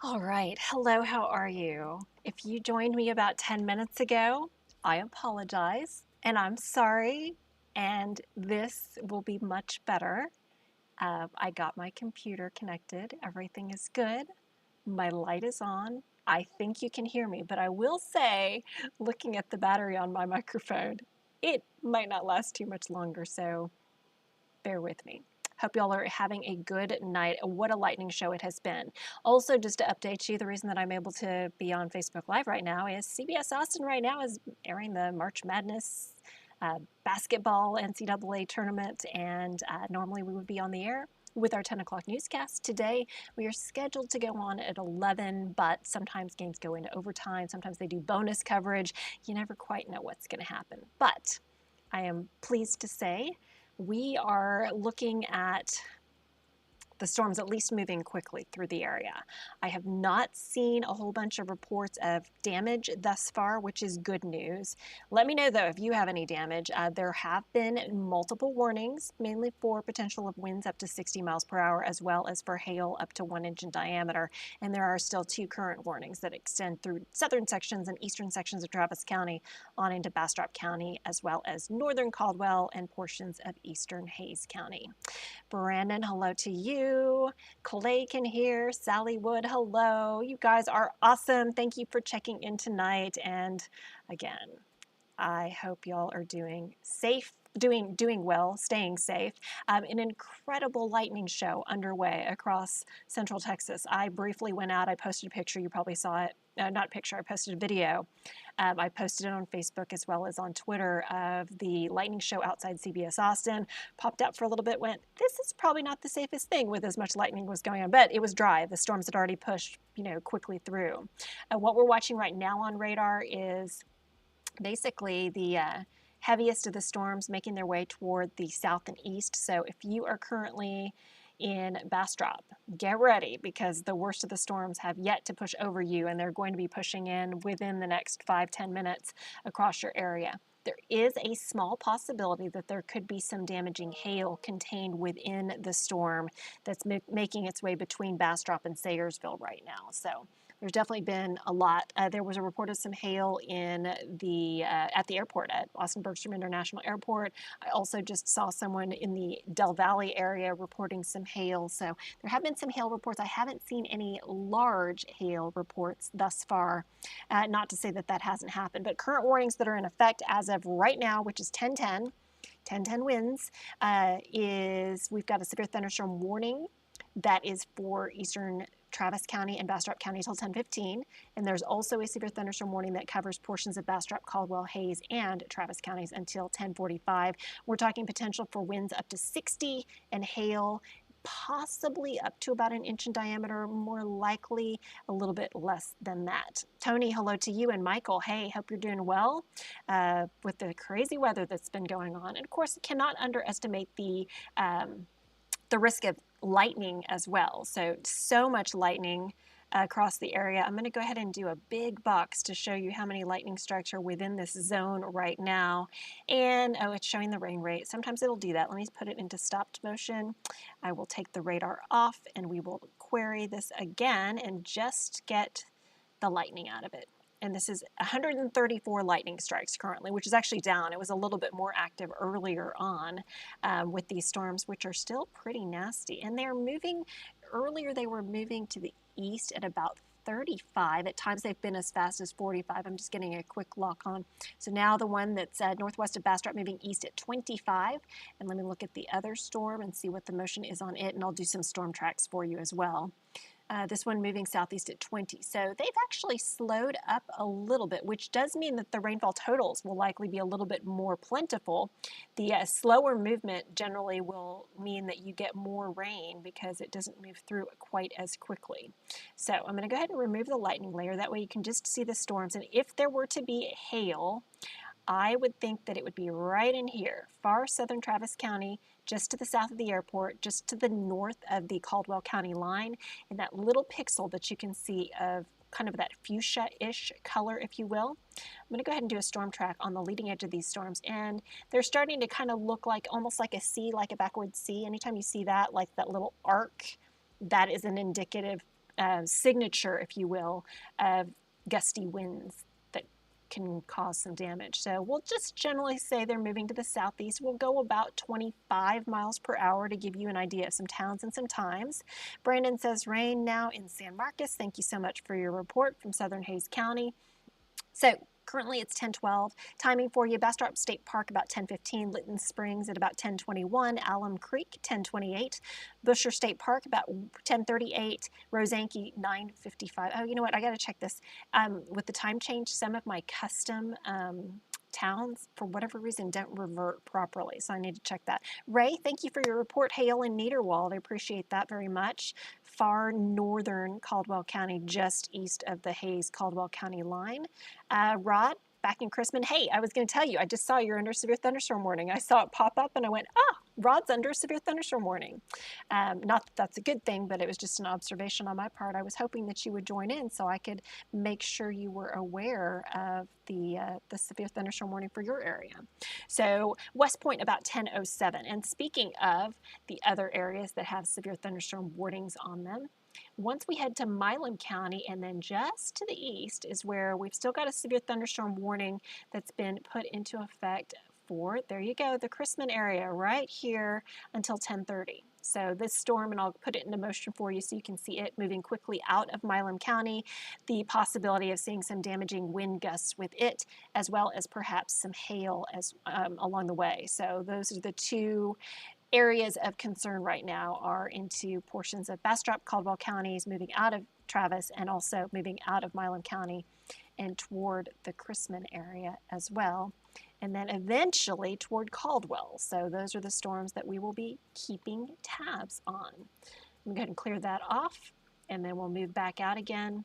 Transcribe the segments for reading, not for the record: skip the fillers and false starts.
All right. Hello, how are you? If you joined me about 10 minutes ago, I apologize and I'm sorry, and this will be much better. I got my computer connected, everything is good, my light is on. I think you can hear me, but I will say, looking at the battery on my microphone, it might not last too much longer, so bear with me. Hope y'all are having a good night. What a lightning show it has been. Also, just to update you, the reason that I'm able to be on Facebook Live right now is CBS Austin right now is airing the March Madness basketball NCAA tournament, and normally we would be on the air with our 10 o'clock newscast. Today, we are scheduled to go on at 11, but sometimes games go into overtime. Sometimes they do bonus coverage. You never quite know what's going to happen. But I am pleased to say we are looking at the storm's at least moving quickly through the area. I have not seen a whole bunch of reports of damage thus far, which is good news. Let me know, though, if you have any damage. There have been multiple warnings, mainly for potential of winds up to 60 miles per hour, as well as for hail up to 1 inch in diameter. And there are still 2 current warnings that extend through southern sections and eastern sections of Travis County on into Bastrop County, as well as northern Caldwell and portions of eastern Hayes County. Brandon, hello to you. Clay can hear. Sally Wood, hello. You guys are awesome. Thank you for checking in tonight. And again, I hope y'all are doing safe, doing well, staying safe. An incredible lightning show underway across Central Texas. I briefly went out. I posted a picture. You probably saw it. Not a picture. I posted a video. I posted it on Facebook as well as on Twitter of the lightning show outside CBS Austin. Popped out for a little bit. Went, this is probably not the safest thing with as much lightning was going on, but it was dry. The storms had already pushed, quickly through. What we're watching right now on radar is basically the heaviest of the storms making their way toward the south and east. So if you are currently in Bastrop, get ready because the worst of the storms have yet to push over you, and they're going to be pushing in within the next 5-10 minutes across your area. There is a small possibility that there could be some damaging hail contained within the storm that's making its way between Bastrop and Sayersville right now. So there's definitely been a lot. There was a report of some hail in at the airport at Austin Bergstrom International Airport. I also just saw someone in the Del Valley area reporting some hail. So there have been some hail reports. I haven't seen any large hail reports thus far. Not to say that that hasn't happened, but current warnings that are in effect as of right now, which is 10-10, 10-10 winds, is we've got a severe thunderstorm warning that is for eastern Travis County and Bastrop County until 10:15, and there's also a severe thunderstorm warning that covers portions of Bastrop, Caldwell, Hayes, and Travis counties until 10:45. We're talking potential for winds up to 60 and hail, possibly up to about 1 inch in diameter, more likely a little bit less than that. Tony, hello to you, and Michael, hey, hope you're doing well with the crazy weather that's been going on. And of course, cannot underestimate the risk of lightning as well. So much lightning across the area. I'm going to go ahead and do a big box to show you how many lightning strikes are within this zone right now. And oh, it's showing the rain rate. Sometimes it'll do that. Let me put it into stopped motion. I will take the radar off and we will query this again and just get the lightning out of it. And this is 134 lightning strikes currently, which is actually down. It was a little bit more active earlier on with these storms, which are still pretty nasty. And they're moving, earlier they were moving to the east at about 35. At times they've been as fast as 45. I'm just getting a quick lock on. So now the one that's northwest of Bastrop moving east at 25. And let me look at the other storm and see what the motion is on it. And I'll do some storm tracks for you as well. This one moving southeast at 20. So they've actually slowed up a little bit, which does mean that the rainfall totals will likely be a little bit more plentiful. The slower movement generally will mean that you get more rain because it doesn't move through quite as quickly. So I'm going to go ahead and remove the lightning layer. That way you can just see the storms. And if there were to be hail, I would think that it would be right in here, far southern Travis County, just to the south of the airport, just to the north of the Caldwell County line, and that little pixel that you can see of kind of that fuchsia-ish color, if you will. I'm going to go ahead and do a storm track on the leading edge of these storms, and they're starting to kind of look like almost like a C, like a backward C. Anytime you see that, like that little arc, that is an indicative signature, if you will, of gusty winds that can cause some damage. So we'll just generally say they're moving to the southeast. We'll go about 25 miles per hour to give you an idea of some towns and some times. Brandon says rain now in San Marcos. Thank you so much for your report from Southern Hays County. So currently it's 10:12. Timing for you: Bastrop State Park about 10:15, Lytton Springs at about 10:21, Alum Creek 10:28, Busher State Park about 10:38, Rosanke 9:55. Oh, you know what? I got to check this. With the time change, some of my custom towns, for whatever reason, don't revert properly, so I need to check that. Ray, thank you for your report. Hail in Niederwald. I appreciate that very much. Far northern Caldwell County, just east of the Hays-Caldwell County line. Rod, back in Chrisman. Hey, I was going to tell you, I just saw you're under severe thunderstorm warning. I saw it pop up and I went, Rod's under severe thunderstorm warning. Not that that's a good thing, but it was just an observation on my part. I was hoping that you would join in so I could make sure you were aware of the severe thunderstorm warning for your area. So West Point about 10:07. And speaking of the other areas that have severe thunderstorm warnings on them, once we head to Milam County and then just to the east is where we've still got a severe thunderstorm warning that's been put into effect for, there you go, the Chrisman area right here until 10:30. So this storm, and I'll put it into motion for you so you can see it moving quickly out of Milam County, the possibility of seeing some damaging wind gusts with it, as well as perhaps some hail as along the way. So those are the two areas of concern right now, are into portions of Bastrop, Caldwell counties, moving out of Travis, and also moving out of Milam County and toward the Chrisman area as well, and then eventually toward Caldwell. So those are the storms that we will be keeping tabs on. I'm going to go ahead and clear that off, and then we'll move back out again.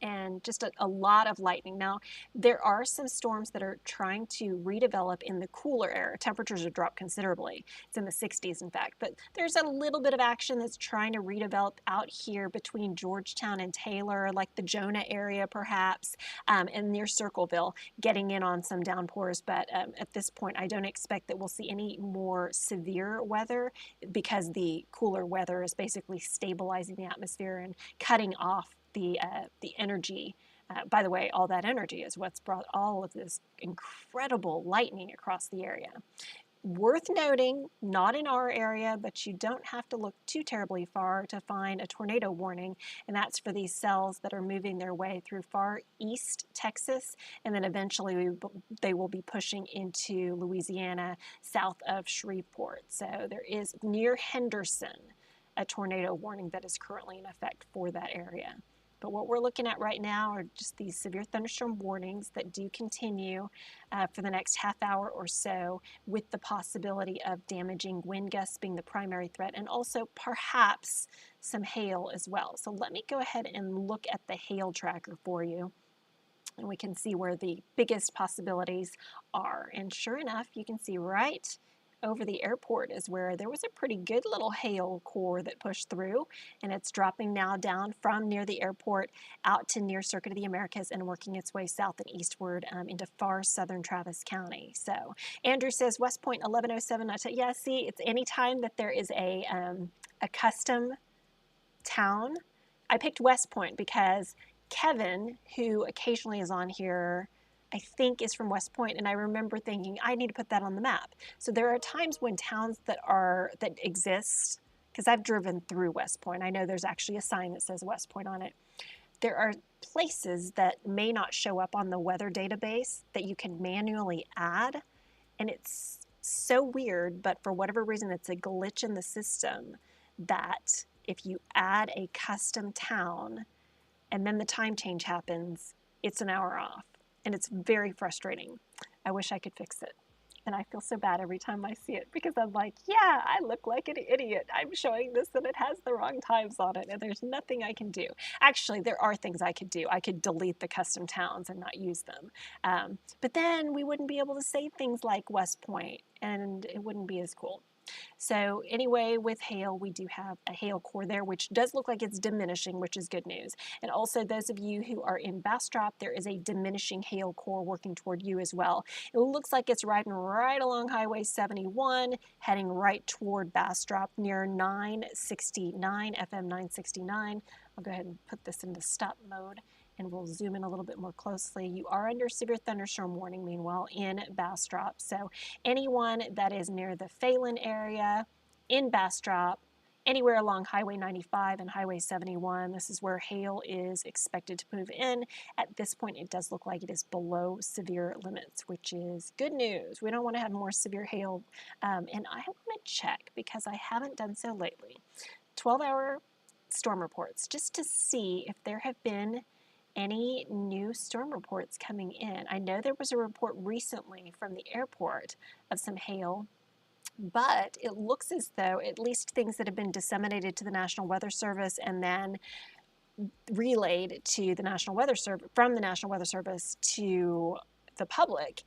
And just a lot of lightning. Now, there are some storms that are trying to redevelop in the cooler air. Temperatures have dropped considerably. It's in the 60s, in fact. But there's a little bit of action that's trying to redevelop out here between Georgetown and Taylor, like the Jonah area, perhaps, and near Circleville, getting in on some downpours. But at this point, I don't expect that we'll see any more severe weather because the cooler weather is basically stabilizing the atmosphere and cutting off the energy. By the way, all that energy is what's brought all of this incredible lightning across the area. Worth noting, not in our area, but you don't have to look too terribly far to find a tornado warning, and that's for these cells that are moving their way through far east Texas, and then eventually they will be pushing into Louisiana south of Shreveport. So there is near Henderson a tornado warning that is currently in effect for that area. But what we're looking at right now are just these severe thunderstorm warnings that do continue for the next half hour or so, with the possibility of damaging wind gusts being the primary threat, and also perhaps some hail as well. So let me go ahead and look at the hail tracker for you, and we can see where the biggest possibilities are. And sure enough, you can see right over the airport is where there was a pretty good little hail core that pushed through, and it's dropping now down from near the airport out to near Circuit of the Americas and working its way south and eastward into far southern Travis County. So Andrew says West Point 1107. Yeah, see, it's any time that there is a custom town. I picked West Point because Kevin, who occasionally is on here, I think is from West Point, and I remember thinking I need to put that on the map. So there are times when towns that exist, because I've driven through West Point. I know there's actually a sign that says West Point on it. There are places that may not show up on the weather database that you can manually add, and it's so weird, but for whatever reason, it's a glitch in the system that if you add a custom town and then the time change happens, it's an hour off. And it's very frustrating. I wish I could fix it. And I feel so bad every time I see it because I'm like, yeah, I look like an idiot. I'm showing this and it has the wrong times on it, and there's nothing I can do. Actually, there are things I could do. I could delete the custom towns and not use them. But then we wouldn't be able to say things like West Point, and it wouldn't be as cool. So anyway, with hail, we do have a hail core there, which does look like it's diminishing, which is good news. And also those of you who are in Bastrop, there is a diminishing hail core working toward you as well. It looks like it's riding right along Highway 71, heading right toward Bastrop near 969, FM 969. I'll go ahead and put this into stop mode and we'll zoom in a little bit more closely. You are under severe thunderstorm warning, meanwhile, in Bastrop. So anyone that is near the Phelan area, in Bastrop, anywhere along Highway 95 and Highway 71, this is where hail is expected to move in. At this point, it does look like it is below severe limits, which is good news. We don't want to have more severe hail. And I want to check, because I haven't done so lately, 12-hour storm reports, just to see if there have been any new storm reports coming in. I know there was a report recently from the airport of some hail, but it looks as though at least things that have been disseminated to the National Weather Service and then relayed to the National Weather Service, from the National Weather Service to the public,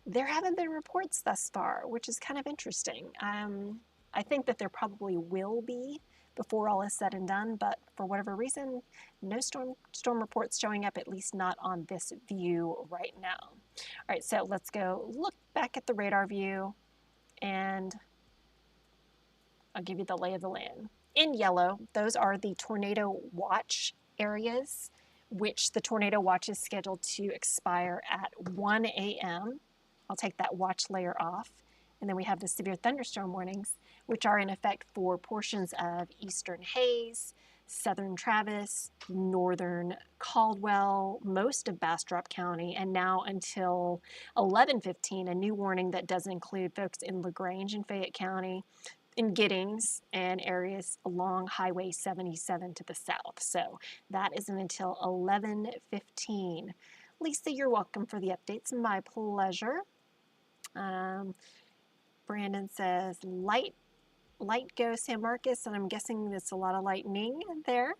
there haven't been reports thus far, which is kind of interesting. I think that there probably will be before all is said and done, but for whatever reason, no storm reports showing up, at least not on this view right now. All right, so let's go look back at the radar view, and I'll give you the lay of the land. In yellow, those are the tornado watch areas, which the tornado watch is scheduled to expire at 1 a.m. I'll take that watch layer off. And then we have the severe thunderstorm warnings, which are in effect for portions of eastern Hayes, southern Travis, northern Caldwell, most of Bastrop County, and now until 11:15, a new warning that does include folks in LaGrange and Fayette County, in Giddings, and areas along Highway 77 to the south. So that isn't until 11:15. Lisa, you're welcome for the updates. My pleasure. Brandon says light go San Marcos, and I'm guessing there's a lot of lightning there.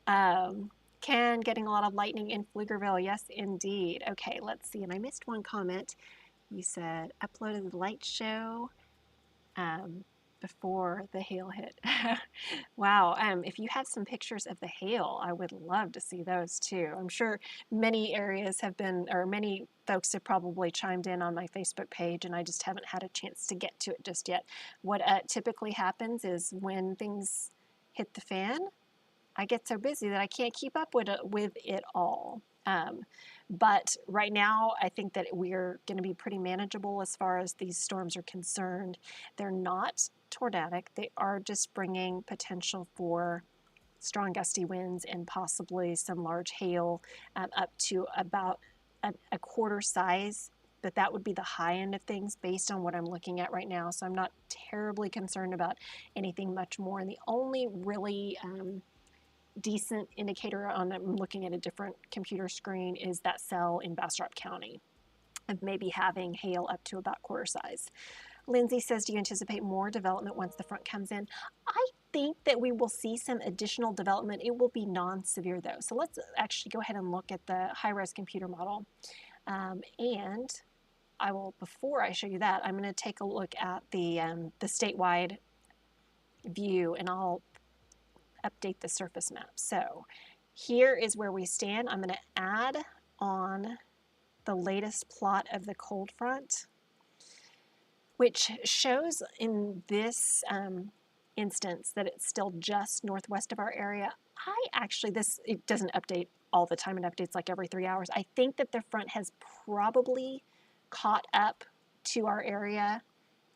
Ken, getting a lot of lightning in Pflugerville. Yes, indeed. Okay, let's see. And I missed one comment. You said uploaded the light show before the hail hit. Wow. If you have some pictures of the hail, I would love to see those too. I'm sure many areas have been, or many folks have probably chimed in on my Facebook page, and I just haven't had a chance to get to it just yet. What typically happens is when things hit the fan, I get so busy that I can't keep up with it all. But right now, I think that we're going to be pretty manageable as far as these storms are concerned. They're not tornadic. They are just bringing potential for strong gusty winds and possibly some large hail, up to about a quarter size. But that would be the high end of things based on what I'm looking at right now. So I'm not terribly concerned about anything much more. And the only really decent indicator on, I'm looking at a different computer screen, is that cell in Bastrop County of maybe having hail up to about quarter size. Lindsay says, do you anticipate more development once the front comes in? I think that we will see some additional development. It will be non-severe though. So let's actually go ahead and look at the high-res computer model. And I will, before I show you that, I'm going to take a look at the statewide view, and I'll update the surface map. So here is where we stand. I'm going to add on the latest plot of the cold front, which shows in this instance that it's still just northwest of our area. It doesn't update all the time. It updates like every 3 hours. I think that the front has probably caught up to our area,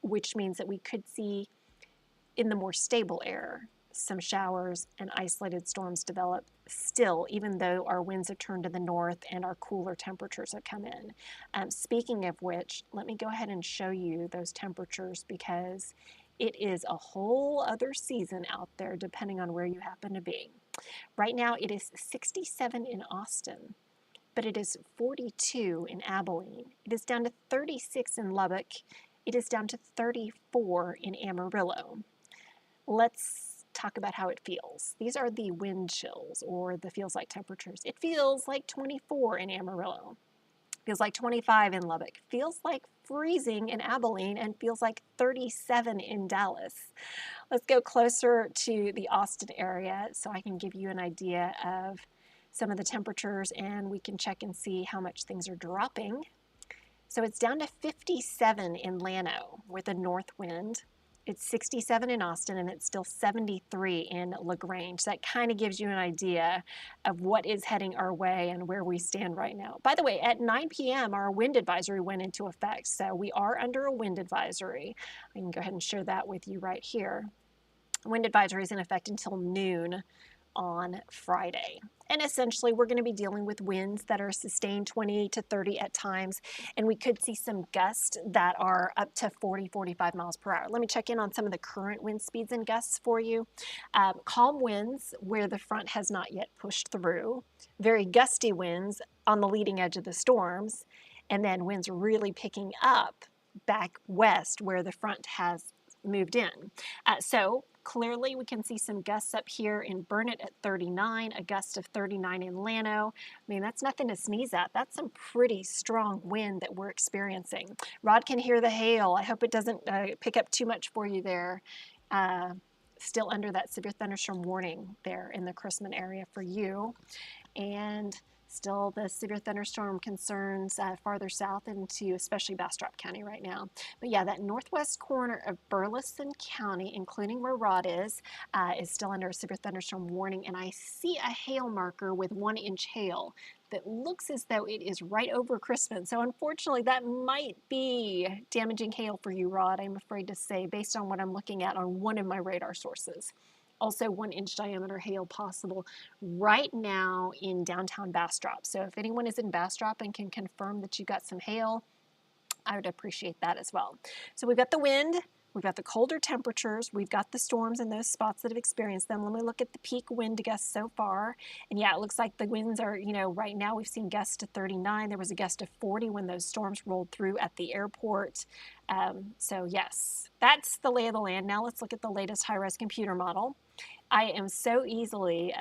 which means that we could see in the more stable air some showers and isolated storms develop still, even though our winds have turned to the north and our cooler temperatures have come in. Speaking of which, let me go ahead and show you those temperatures, because it is a whole other season out there depending on where you happen to be. Right now it is 67 in Austin, but it is 42 in Abilene. It is down to 36 in Lubbock. It is down to 34 in Amarillo. Let's talk about how it feels. These are the wind chills, or the feels like temperatures. It feels like 24 in Amarillo. Feels like 25 in Lubbock. Feels like freezing in Abilene, and feels like 37 in Dallas. Let's go closer to the Austin area so I can give you an idea of some of the temperatures, and we can check and see how much things are dropping. So it's down to 57 in Llano with a north wind. It's 67 in Austin, and it's still 73 in LaGrange. That kind of gives you an idea of what is heading our way and where we stand right now. By the way, at 9 p.m., our wind advisory went into effect. So we are under a wind advisory. I can go ahead and share that with you right here. Wind advisory is in effect until noon on Friday. And essentially, we're going to be dealing with winds that are sustained 20 to 30 at times, and we could see some gusts that are up to 40, 45 miles per hour. Let me check in on some of the current wind speeds and gusts for you. Calm winds where the front has not yet pushed through, very gusty winds on the leading edge of the storms, and then winds really picking up back west where the front has moved in. So clearly we can see some gusts up here in Burnett at 39, a gust of 39 in Llano. I mean, that's nothing to sneeze at. That's some pretty strong wind that we're experiencing. Rod can hear the hail. I hope it doesn't pick up too much for you there. Still under that severe thunderstorm warning there in the Chrisman area for you. And still the severe thunderstorm concerns farther south into especially Bastrop County right now. But yeah, that northwest corner of Burleson County, including where Rod is still under a severe thunderstorm warning. And I see a hail marker with 1 inch hail that looks as though it is right over Crispin. So unfortunately, that might be damaging hail for you, Rod, I'm afraid to say, based on what I'm looking at on one of my radar sources. Also 1 inch diameter hail possible right now in downtown Bastrop. So if anyone is in Bastrop and can confirm that you got some hail, I would appreciate that as well. So we've got the wind, we've got the colder temperatures, we've got the storms in those spots that have experienced them. Let me look at the peak wind gusts so far. And yeah, it looks like the winds are, right now we've seen gusts to 39. There was a gust of 40 when those storms rolled through at the airport. So yes, that's the lay of the land. Now let's look at the latest high-res computer model. I am so easily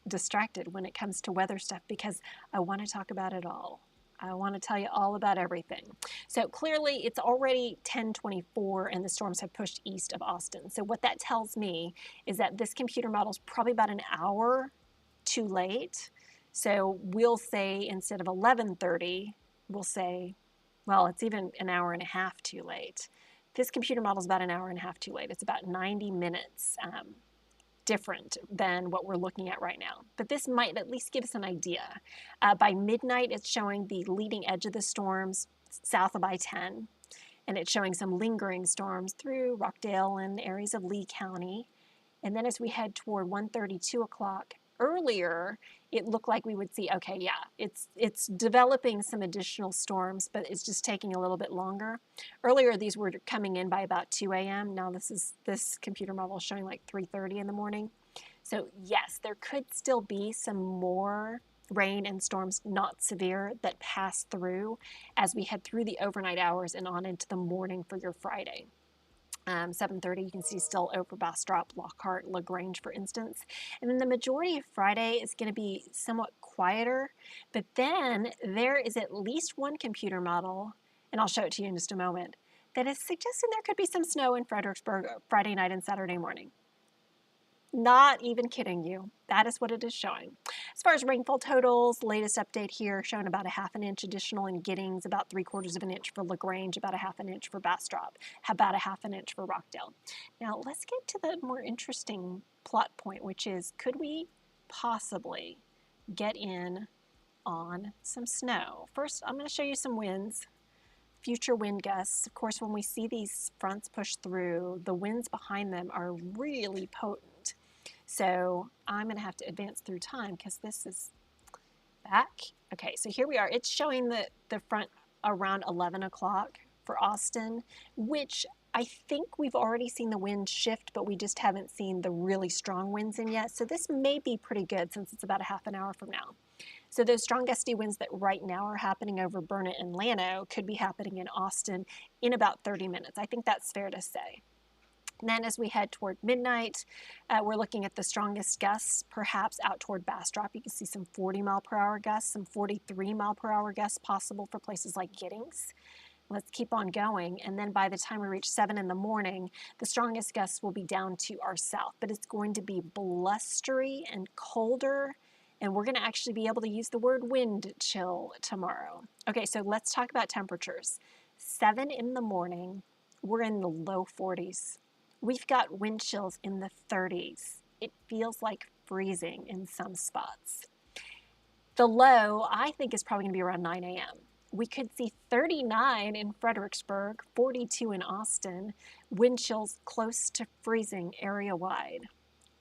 distracted when it comes to weather stuff because I want to talk about it all. I want to tell you all about everything. So clearly it's already 10:24 and the storms have pushed east of Austin. So what that tells me is that this computer model is probably about an hour too late. So we'll say instead of 11:30, we'll say, well, it's even an hour and a half too late. This computer model is about an hour and a half too late. It's about 90 minutes different than what we're looking at right now. But this might at least give us an idea. By midnight, it's showing the leading edge of the storms south of I-10, and it's showing some lingering storms through Rockdale and areas of Lee County. And then as we head toward 1:30, 2 o'clock, earlier, it looked like we would see, okay, yeah, it's developing some additional storms, but it's just taking a little bit longer. Earlier, these were coming in by about 2 a.m. Now this computer model is showing like 3:30 in the morning. So yes, there could still be some more rain and storms, not severe, that pass through as we head through the overnight hours and on into the morning for your Friday. 7:30, you can see still over Bastrop, Lockhart, LaGrange, for instance. And then the majority of Friday is going to be somewhat quieter, but then there is at least one computer model, and I'll show it to you in just a moment, that is suggesting there could be some snow in Fredericksburg Friday night and Saturday morning. Not even kidding you. That is what it is showing. As far as rainfall totals, latest update here showing about a half an inch additional in Giddings, about 3/4 of an inch for LaGrange, about a half an inch for Bastrop, about a half an inch for Rockdale. Now let's get to the more interesting plot point, which is could we possibly get in on some snow? First, I'm going to show you some winds. Future wind gusts. Of course, when we see these fronts push through, the winds behind them are really potent. So I'm going to have to advance through time because this is back. Okay, so here we are. It's showing the front around 11 o'clock for Austin, which I think we've already seen the wind shift, but we just haven't seen the really strong winds in yet. So this may be pretty good since it's about a half an hour from now. So those strong gusty winds that right now are happening over Burnett and Llano could be happening in Austin in about 30 minutes. I think that's fair to say. And then as we head toward midnight, we're looking at the strongest gusts, perhaps out toward Bastrop. You can see some 40 mile per hour gusts, some 43 mile per hour gusts possible for places like Giddings. Let's keep on going. And then by the time we reach 7 in the morning, the strongest gusts will be down to our south, but it's going to be blustery and colder. And we're going to actually be able to use the word wind chill tomorrow. Okay, so let's talk about temperatures. 7 in the morning, we're in the low 40s. We've got wind chills in the 30s. It feels like freezing in some spots. The low, I think, is probably going to be around 9 a.m. We could see 39 in Fredericksburg, 42 in Austin, wind chills close to freezing area wide,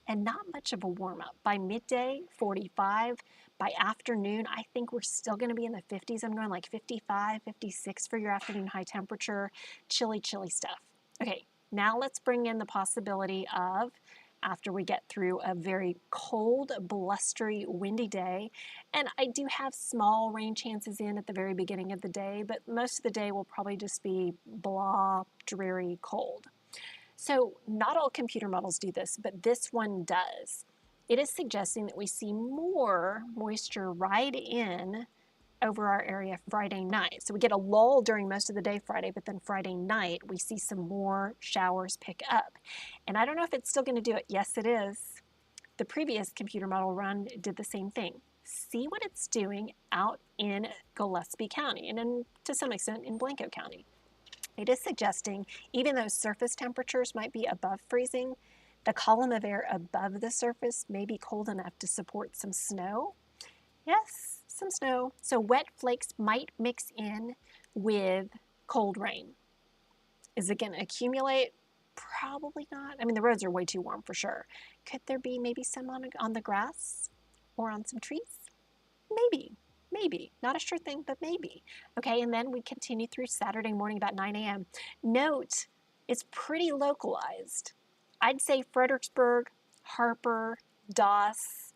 and not much of a warm up. By midday, 45. By afternoon, I think we're still going to be in the 50s. I'm going like 55, 56 for your afternoon high temperature. Chilly, chilly stuff. Okay, now let's bring in the possibility of, after we get through a very cold, blustery, windy day, and I do have small rain chances in at the very beginning of the day, but most of the day will probably just be blah, dreary, cold. So not all computer models do this, but this one does. It is suggesting that we see more moisture ride in over our area Friday night. So we get a lull during most of the day Friday, but then Friday night we see some more showers pick up. And I don't know if it's still going to do it. Yes, it is. The previous computer model run did the same thing. See what it's doing out in Gillespie County and to some extent in Blanco County. It is suggesting, even though surface temperatures might be above freezing, the column of air above the surface may be cold enough to support some snow. Yes, some snow. So wet flakes might mix in with cold rain. Is it going to accumulate? Probably not. I mean, the roads are way too warm for sure. Could there be maybe some on the grass or on some trees? Maybe. Maybe. Not a sure thing, but maybe. Okay, and then we continue through Saturday morning about 9 a.m. Note, it's pretty localized. I'd say Fredericksburg, Harper, Doss,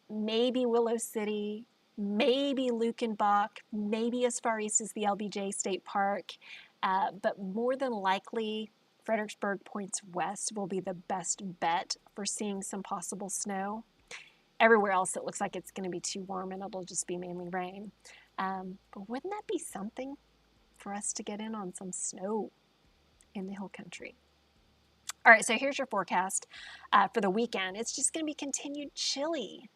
maybe Willow City, maybe Lukenbach, maybe as far east as the LBJ State Park, but more than likely, Fredericksburg points west will be the best bet for seeing some possible snow. Everywhere else, it looks like it's going to be too warm and it'll just be mainly rain. But wouldn't that be something for us to get in on some snow in the hill country? All right, so here's your forecast for the weekend. It's just going to be continued chilly.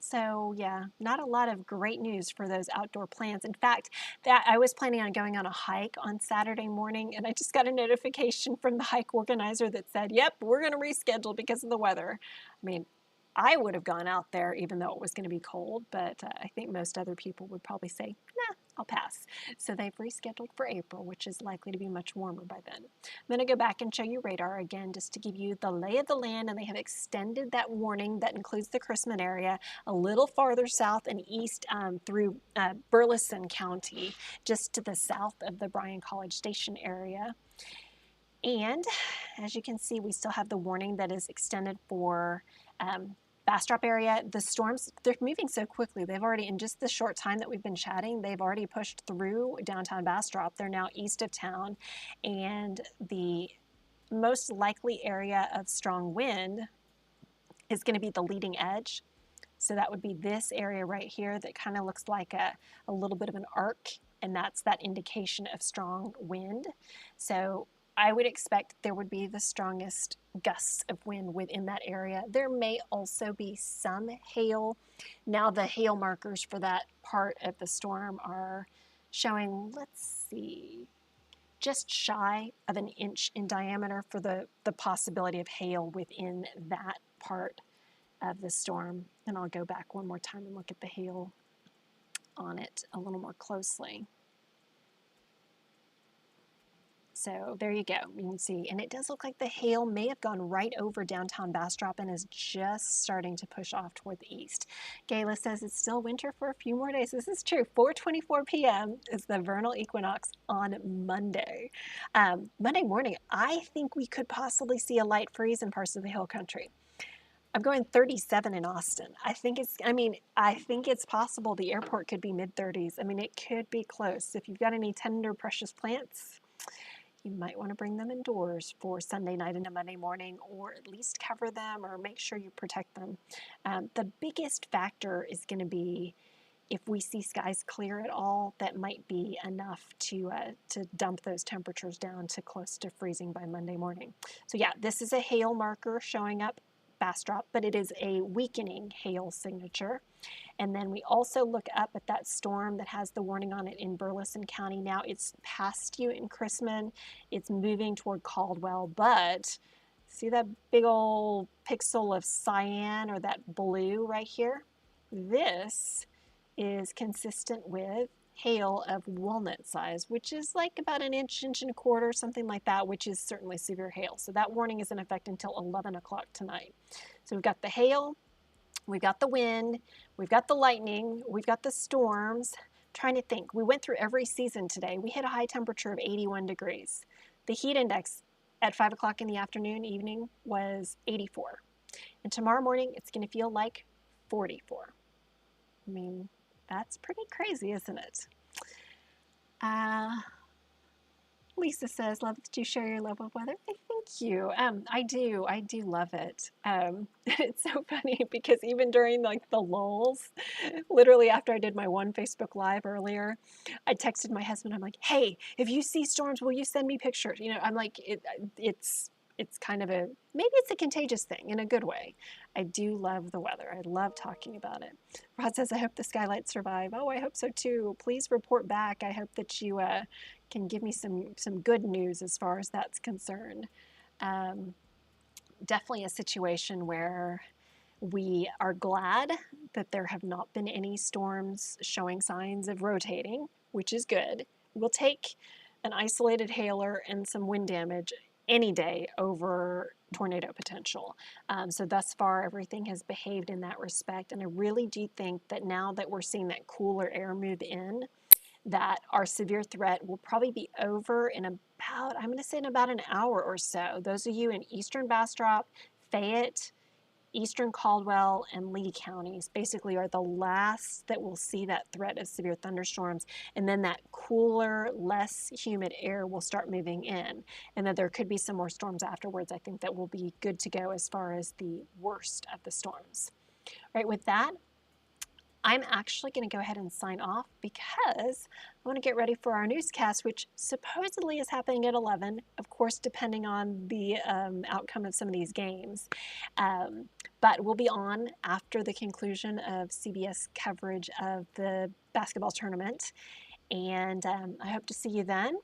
So yeah, not a lot of great news for those outdoor plans. In fact, I was planning on going on a hike on Saturday morning, and I just got a notification from the hike organizer that said, yep, we're going to reschedule because of the weather. I mean, I would have gone out there even though it was going to be cold, but I think most other people would probably say, nah, I'll pass. So they've rescheduled for April, which is likely to be much warmer by then. I'm going to go back and show you radar again just to give you the lay of the land, and they have extended that warning that includes the Chrisman area a little farther south and east through Burleson County, just to the south of the Bryan College Station area. And as you can see, we still have the warning that is extended for Bastrop area. The storms, they're moving so quickly. They've already, in just the short time that we've been chatting, they've already pushed through downtown Bastrop. They're now east of town, and the most likely area of strong wind is going to be the leading edge. So that would be this area right here that kind of looks like a little bit of an arc, and that's that indication of strong wind. So I would expect there would be the strongest gusts of wind within that area. There may also be some hail. Now the hail markers for that part of the storm are showing, let's see, just shy of an inch in diameter for the possibility of hail within that part of the storm. And I'll go back one more time and look at the hail on it a little more closely. So there you go, you can see, and it does look like the hail may have gone right over downtown Bastrop and is just starting to push off toward the east. Gayla says it's still winter for a few more days. This is true. 4:24 p.m. is the vernal equinox on Monday. Monday morning, I think we could possibly see a light freeze in parts of the hill country. I'm going 37 in Austin. I think it's possible the airport could be mid-30s. I mean, it could be close. If you've got any tender precious plants, you might want to bring them indoors for Sunday night into Monday morning, or at least cover them or make sure you protect them. The biggest factor is going to be if we see skies clear at all. That might be enough to dump those temperatures down to close to freezing by Monday morning. So yeah, this is a hail marker showing up Bastrop, but it is a weakening hail signature. And then we also look up at that storm that has the warning on it in Burleson County. Now it's past you in Chrisman. It's moving toward Caldwell, but see that big old pixel of cyan or that blue right here? This is consistent with hail of walnut size, which is like about an inch, inch and a quarter, something like that, which is certainly severe hail. So that warning is in effect until 11 o'clock tonight. So we've got the hail, we've got the wind, we've got the lightning, we've got the storms. I'm trying to think, we went through every season today. We hit a high temperature of 81 degrees. The heat index at 5 o'clock in the afternoon, evening, was 84. And tomorrow morning, it's going to feel like 44. I mean, that's pretty crazy, isn't it? Lisa says, love that you share your love of weather. Thank you. I do love it. It's so funny because even during like the lulls, literally after I did my one Facebook Live earlier, I texted my husband. I'm like, hey, if you see storms, will you send me pictures? You know, I'm like, it's kind of maybe it's a contagious thing in a good way. I do love the weather. I love talking about it. Rod says, I hope the skylights survive. Oh, I hope so too. Please report back. I hope that you can give me some good news as far as that's concerned. Definitely a situation where we are glad that there have not been any storms showing signs of rotating, which is good. We'll take an isolated hailer and some wind damage any day over tornado potential. So thus far, everything has behaved in that respect. And I really do think that now that we're seeing that cooler air move in, that our severe threat will probably be over in about, I'm going to say in about an hour or so. Those of you in eastern Bastrop, Fayette, eastern Caldwell, and Lee counties basically are the last that will see that threat of severe thunderstorms. And then that cooler, less humid air will start moving in. And then there could be some more storms afterwards. I think that will be good to go as far as the worst of the storms. All right, with that, I'm actually going to go ahead and sign off because I want to get ready for our newscast, which supposedly is happening at 11, of course, depending on the outcome of some of these games. But we'll be on after the conclusion of CBS coverage of the basketball tournament. And I hope to see you then.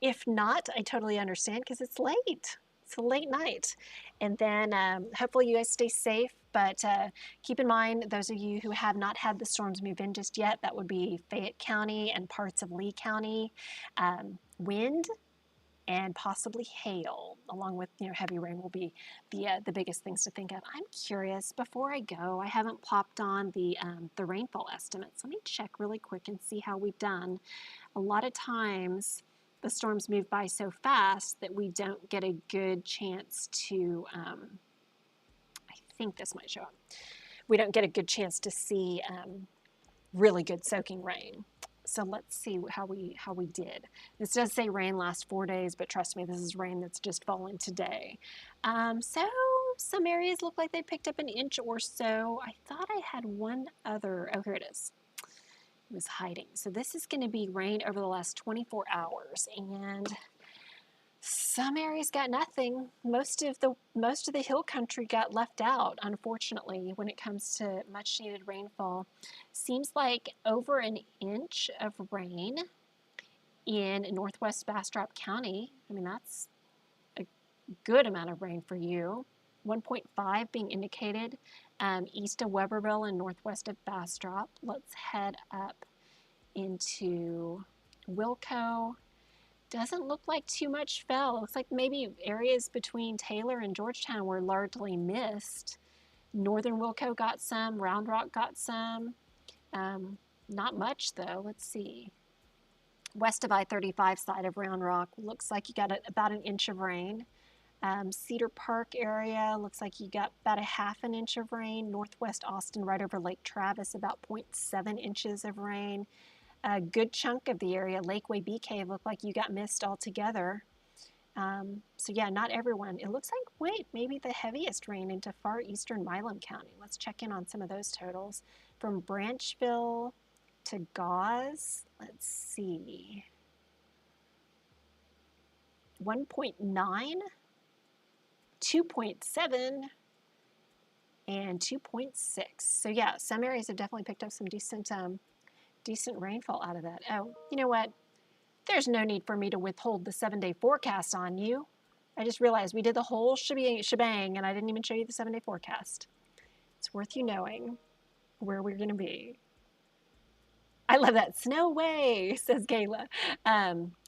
If not, I totally understand because it's late. It's a late night. And then hopefully you guys stay safe, but keep in mind, those of you who have not had the storms move in just yet, that would be Fayette County and parts of Lee County. Wind and possibly hail, along with heavy rain, will be the biggest things to think of. I'm curious, before I go, I haven't plopped on the rainfall estimates. Let me check really quick and see how we've done. A lot of times, the storms move by so fast that we don't get a good chance to, I think this might show up, we don't get a good chance to see really good soaking rain. So let's see how we did. This does say rain lasts 4 days, but trust me, this is rain that's just fallen today. So some areas look like they picked up an inch or so. I thought I had one other, oh, here it is. It was hiding. So this is going to be rain over the last 24 hours, and some areas got nothing. Most of the hill country got left out, unfortunately, when it comes to much needed rainfall. Seems like over an inch of rain in northwest Bastrop County. I mean, that's a good amount of rain for you. 1.5 being indicated east of Weberville and northwest of Bastrop. Let's head up into Wilco. Doesn't look like too much fell. Looks like maybe areas between Taylor and Georgetown were largely missed. Northern Wilco got some. Round Rock got some. Not much though. Let's see. West of I-35 side of Round Rock looks like you got about an inch of rain. Cedar Park area looks like you got about a half an inch of rain. Northwest Austin, right over Lake Travis, about 0.7 inches of rain. A good chunk of the area, Lakeway Bee Cave, looked like you got missed altogether. So yeah, not everyone. It looks like, wait, maybe the heaviest rain into far eastern Milam County. Let's check in on some of those totals. From Branchville to Gauze, let's see. 1.9, 2.7, and 2.6. So yeah, some areas have definitely picked up some decent rainfall out of that. Oh, you know what? There's no need for me to withhold the 7-day forecast on you. I just realized we did the whole shebang and I didn't even show you the 7-day forecast. It's worth you knowing where we're going to be. I love that. Snow way, says Kayla.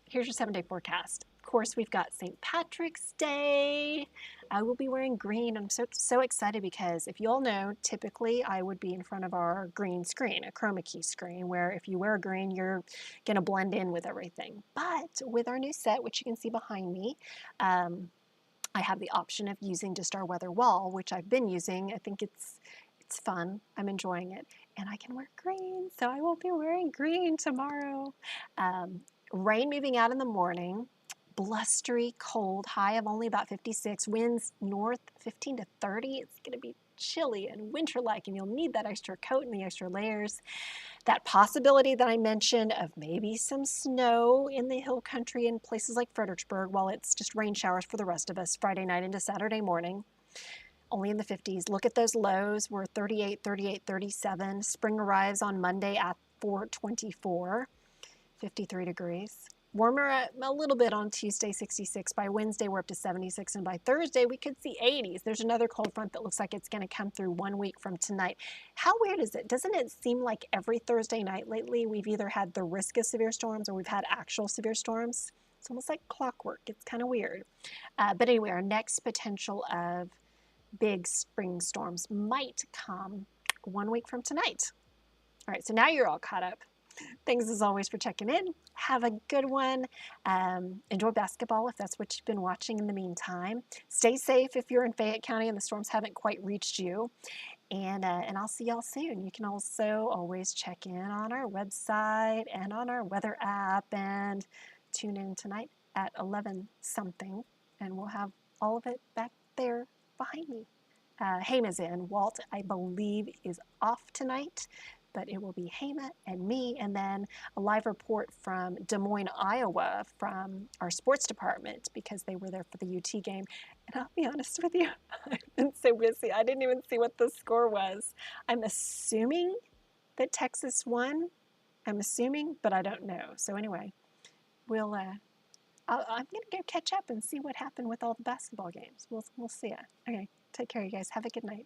Here's your 7-day forecast. Of course, we've got St. Patrick's Day. I will be wearing green. I'm so excited because if you all know, typically I would be in front of our green screen, a chroma key screen, where if you wear green, you're going to blend in with everything. But with our new set, which you can see behind me, I have the option of using just our weather wall, which I've been using. I think it's fun. I'm enjoying it. And I can wear green, so I will be wearing green tomorrow. Um, Rain moving out in the morning. Blustery, cold, high of only about 56. Winds north 15 to 30. It's going to be chilly and winter-like, and you'll need that extra coat and the extra layers. That possibility that I mentioned of maybe some snow in the hill country in places like Fredericksburg, while it's just rain showers for the rest of us Friday night into Saturday morning. Only in the 50s. Look at those lows. We're 38, 38, 37. Spring arrives on Monday at 4:24, 53 degrees. Warmer a little bit on Tuesday, 66. By Wednesday, we're up to 76. And by Thursday, we could see 80s. There's another cold front that looks like it's going to come through 1 week from tonight. How weird is it? Doesn't it seem like every Thursday night lately, we've either had the risk of severe storms or we've had actual severe storms? It's almost like clockwork. It's kind of weird. But anyway, our next potential of big spring storms might come 1 week from tonight. All right, so now you're all caught up. Thanks as always for checking in. Have a good one. Enjoy basketball if that's what you've been watching in the meantime. Stay safe if you're in Fayette County and the storms haven't quite reached you. And I'll see y'all soon. You can also always check in on our website and on our weather app and tune in tonight at 11 something. And we'll have all of it back there behind me. Hema's in. Walt, I believe, is off tonight, but it will be Hema and me, and then a live report from Des Moines, Iowa, from our sports department because they were there for the UT game. And I'll be honest with you, I've been so busy. I didn't even see what the score was. I'm assuming that Texas won. I'm assuming, but I don't know. So anyway, I'm going to go catch up and see what happened with all the basketball games. We'll see ya. Okay, take care, you guys. Have a good night.